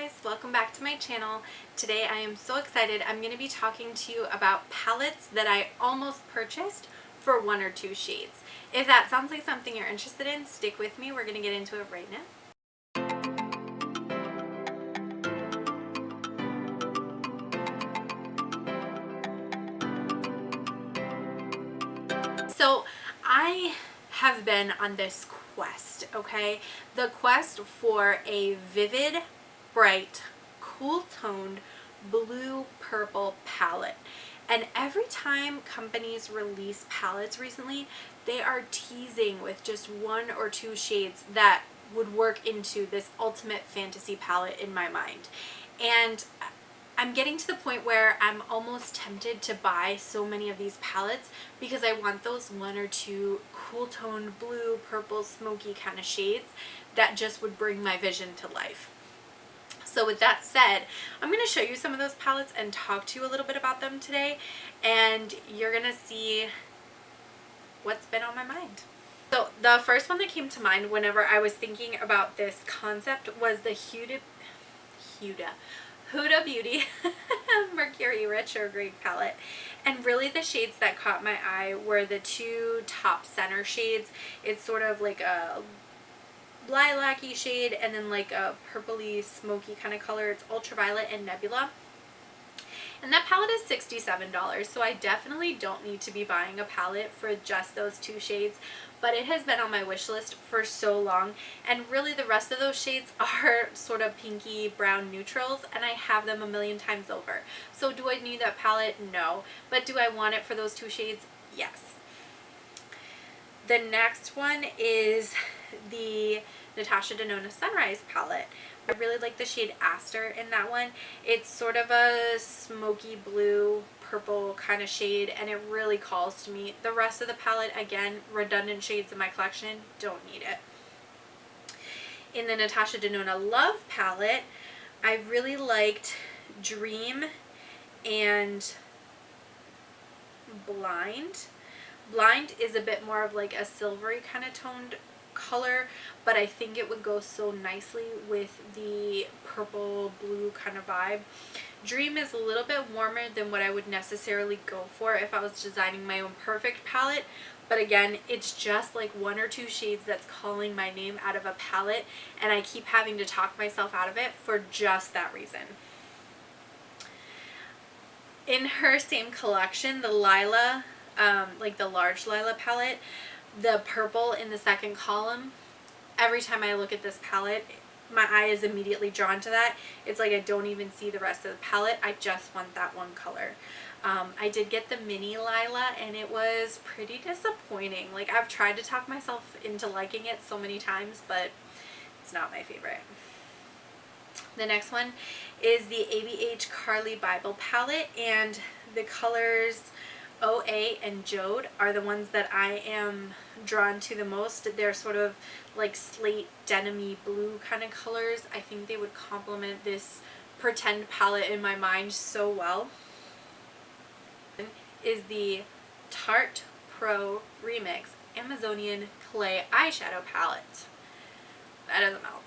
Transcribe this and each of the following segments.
guys, welcome back to my channel. Today I am so excited. I'm going to be talking to you about palettes that I almost purchased for one or two shades. If that sounds like something you're interested in, stick with me. We're going to get into it right now. So I have been on this quest, okay? The quest for a vivid, bright, cool toned blue purple palette. And every time companies release palettes recently, they are teasing with just one or two shades that would work into this ultimate fantasy palette in my mind. And I'm getting to the point where I'm almost tempted to buy so many of these palettes because I want those one or two cool toned blue, purple, smoky kind of shades that just would bring my vision to life. So with that said, I'm going to show you some of those palettes and talk to you a little bit about them today, and you're going to see what's been on my mind. So the first one that came to mind whenever I was thinking about this concept was the Huda Beauty Mercury Retrograde palette. And really the shades that caught my eye were the two top center shades. It's sort of like a lilac-y shade and then like a purpley smoky kind of color. It's Ultraviolet and Nebula. And that palette is $67, so I definitely don't need to be buying a palette for just those two shades, but it has been on my wish list for so long, and really the rest of those shades are sort of pinky brown neutrals, and I have them a million times over. So do I need that palette? No. But do I want it for those two shades? Yes. The next one is the Natasha Denona Sunrise palette. I really like the shade Aster in that one. It's sort of a smoky blue purple kind of shade, and it really calls to me. The rest of the palette, again, redundant shades in my collection, don't need it. In the Natasha Denona Love palette, I really liked Dream and Blind. Blind is a bit more of like a silvery kind of toned color, but I think it would go so nicely with the purple blue kind of vibe. Dream is a little bit warmer than what I would necessarily go for if I was designing my own perfect palette, but again, it's just like one or two shades that's calling my name out of a palette, and I keep having to talk myself out of it for just that reason. In her same collection, the Lila, like the large Lila palette, the purple in the second column, every time I look at this palette, my eye is immediately drawn to that. It's like I don't even see the rest of the palette. I just want that one color. I did get the mini Lila, and it was pretty disappointing. Like, I've tried to talk myself into liking it so many times, but it's not my favorite. The next one is the ABH Carly Bible palette, and the colors OA and Jode are the ones that I am drawn to the most. They're sort of like slate denim-y blue kind of colors. I think they would complement this pretend palette in my mind so well. Is the Tarte Pro Remix Amazonian Clay Eyeshadow Palette. That is a mouthful.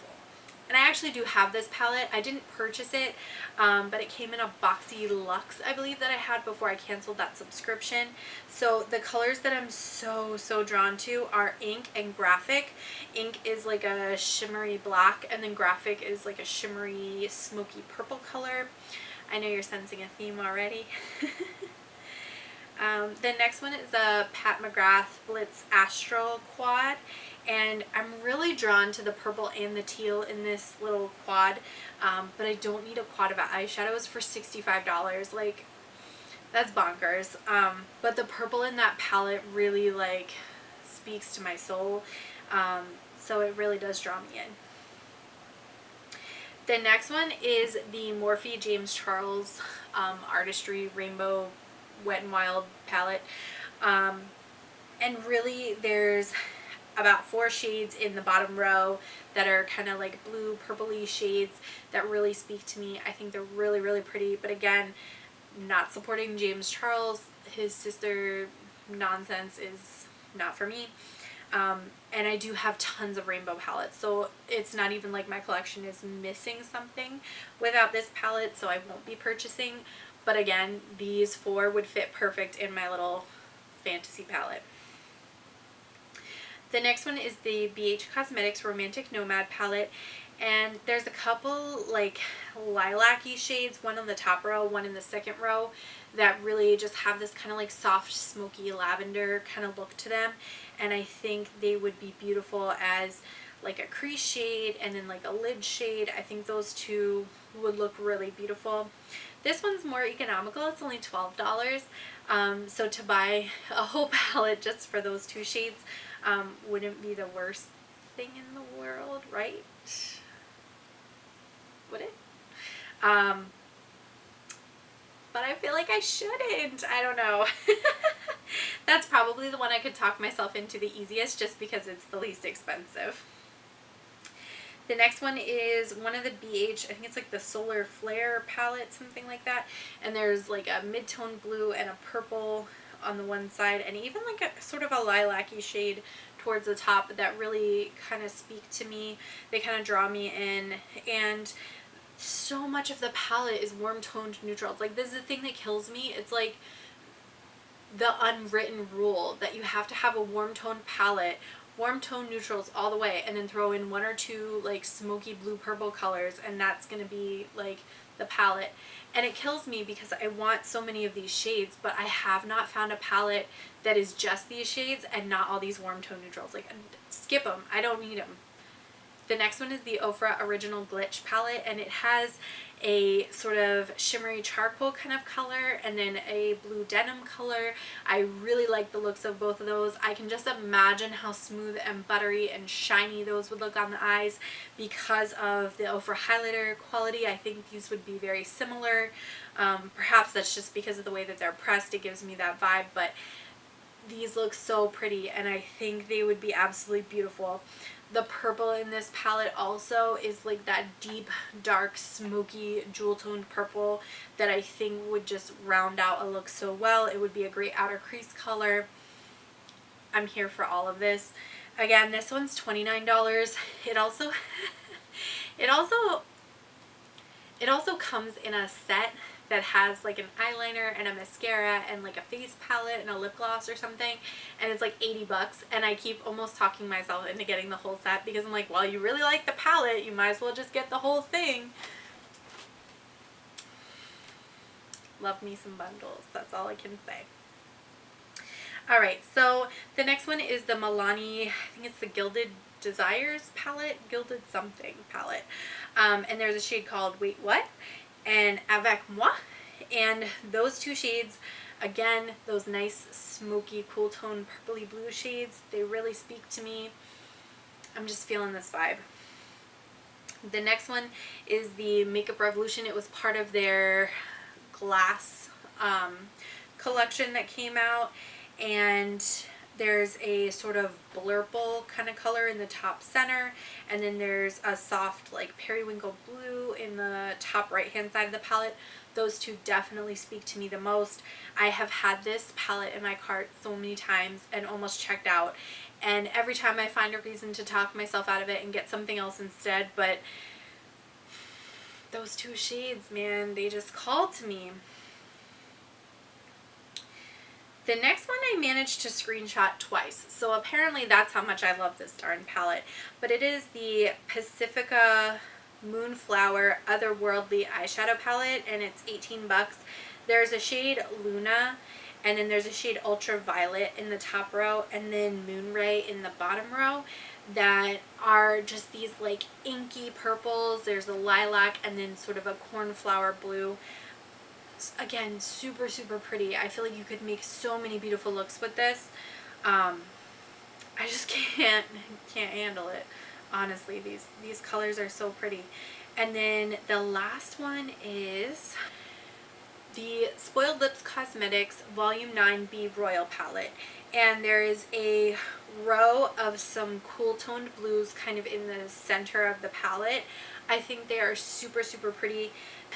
And I actually do have this palette. I didn't purchase it, but it came in a boxy luxe, I believe, that I had before I canceled that subscription. So the colors that I'm so drawn to are Ink and Graphic. Ink is like a shimmery black, and then Graphic is like a shimmery smoky purple color. I know you're sensing a theme already. The next one is a Pat McGrath Blitz Astral Quad, and I'm really drawn to the purple and the teal in this little quad, but I don't need a quad of eyeshadows for $65. Like, that's bonkers. But the purple in that palette really like speaks to my soul, so it really does draw me in. The next one is the Morphe James Charles Artistry Rainbow Wet n Wild palette, and really there's about 4 shades in the bottom row that are kind of like blue purpley shades that really speak to me. I think they're really pretty, but again, not supporting James Charles. His sister nonsense is not for me. And I do have tons of rainbow palettes, so it's not even like my collection is missing something without this palette, so I won't be purchasing. But again, these 4 would fit perfect in my little fantasy palette. The next one is the BH Cosmetics Romantic Nomad palette, and there's a couple like lilac-y shades, one on the top row, one in the second row, that really just have this kind of like soft smoky lavender kind of look to them, and I think they would be beautiful as like a crease shade and then like a lid shade. I think those two would look really beautiful. This one's more economical, it's only $12, so to buy a whole palette just for those 2 shades wouldn't be the worst thing in the world, right? Would it? But I feel like I shouldn't. I don't know. That's probably the one I could talk myself into the easiest just because it's the least expensive. The next one is one of the BH, I think it's like the Solar Flare palette, something like that. And there's like a mid-tone blue and a purple on the one side, and even like a sort of a lilac-y shade towards the top that really kind of speak to me. They kind of draw me in, and so much of the palette is warm toned neutrals. Like, this is the thing that kills me. It's like the unwritten rule that you have to have a warm toned palette, warm tone neutrals all the way, and then throw in 1 or 2 like smoky blue purple colors, and that's gonna be like the palette. And it kills me because I want so many of these shades, but I have not found a palette that is just these shades and not all these warm tone neutrals. Like, skip them. I don't need them. The next one is the Ofra Original Glitch palette, and it has a sort of shimmery charcoal kind of color and then a blue denim color. I really like the looks of both of those. I can just imagine how smooth and buttery and shiny those would look on the eyes because of the Ofra highlighter quality. I think these would be very similar. Perhaps that's just because of the way that they're pressed. It gives me that vibe, but these look so pretty, and I think they would be absolutely beautiful. The purple in this palette also is like that deep, dark, smoky, jewel-toned purple that I think would just round out a look so well. It would be a great outer crease color. I'm here for all of this. Again, this one's $29. It also it also comes in a set that has like an eyeliner and a mascara and like a face palette and a lip gloss or something, and it's like 80 bucks, and I keep almost talking myself into getting the whole set because I'm like, well, you really like the palette, you might as well just get the whole thing. Love me some bundles, that's all I can say. Alright, so the next one is the Milani, I think it's the Gilded Desires palette, Gilded something palette, and there's a shade called Wait What and Avec Moi, and those 2 shades, again, those nice smoky cool tone purpley blue shades, they really speak to me. I'm just feeling this vibe. The next one is the Makeup Revolution. It was part of their glass collection that came out, and there's a sort of blurple kind of color in the top center, and then there's a soft like periwinkle blue in the top right hand side of the palette. Those 2 definitely speak to me the most. I have had this palette in my cart so many times and almost checked out, and every time I find a reason to talk myself out of it and get something else instead, but those 2 shades, man, they just call to me. The next one I managed to screenshot twice, so apparently that's how much I love this darn palette. But it is the Pacifica Moonflower Otherworldly eyeshadow palette, and it's 18 bucks. There's a shade Luna, and then there's a shade Ultraviolet in the top row, and then Moonray in the bottom row, that are just these like inky purples. There's a lilac and then sort of a cornflower blue. Again, super pretty. I feel like you could make so many beautiful looks with this. I just can't handle it, honestly. These colors are so pretty. And then the last one is the Spoiled Lips Cosmetics Volume 9B Royal Palette, and there is a row of some cool toned blues kind of in the center of the palette. I think they are super pretty.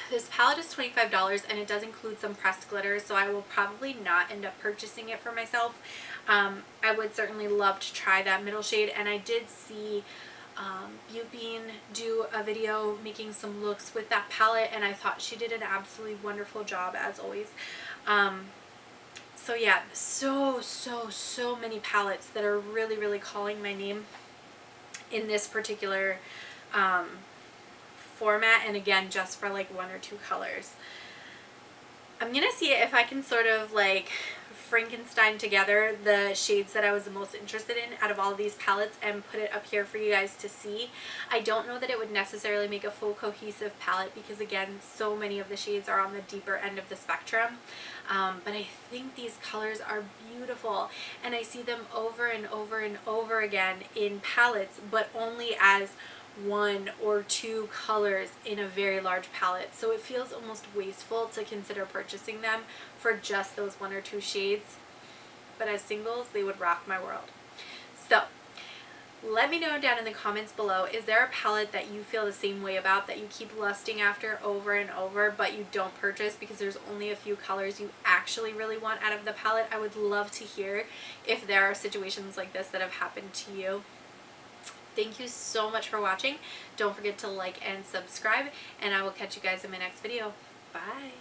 This palette is $25, and it does include some pressed glitter, so I will probably not end up purchasing it for myself. I would certainly love to try that middle shade. And I did see Bean do a video making some looks with that palette, and I thought she did an absolutely wonderful job as always. So yeah, so many palettes that are really calling my name in this particular format, and again, just for like 1 or 2 colors. I'm gonna see if I can sort of like Frankenstein together the shades that I was the most interested in out of all of these palettes and put it up here for you guys to see. I don't know that it would necessarily make a full cohesive palette because again, so many of the shades are on the deeper end of the spectrum, but I think these colors are beautiful, and I see them over and over again in palettes, but only as 1 or 2 colors in a very large palette. So it feels almost wasteful to consider purchasing them for just those 1 or 2 shades. But as singles, they would rock my world. So let me know down in the comments below, is there a palette that you feel the same way about, that you keep lusting after over and over, but you don't purchase because there's only a few colors you actually really want out of the palette? I would love to hear if there are situations like this that have happened to you. Thank you so much for watching. Don't forget to like and subscribe, and I will catch you guys in my next video. Bye.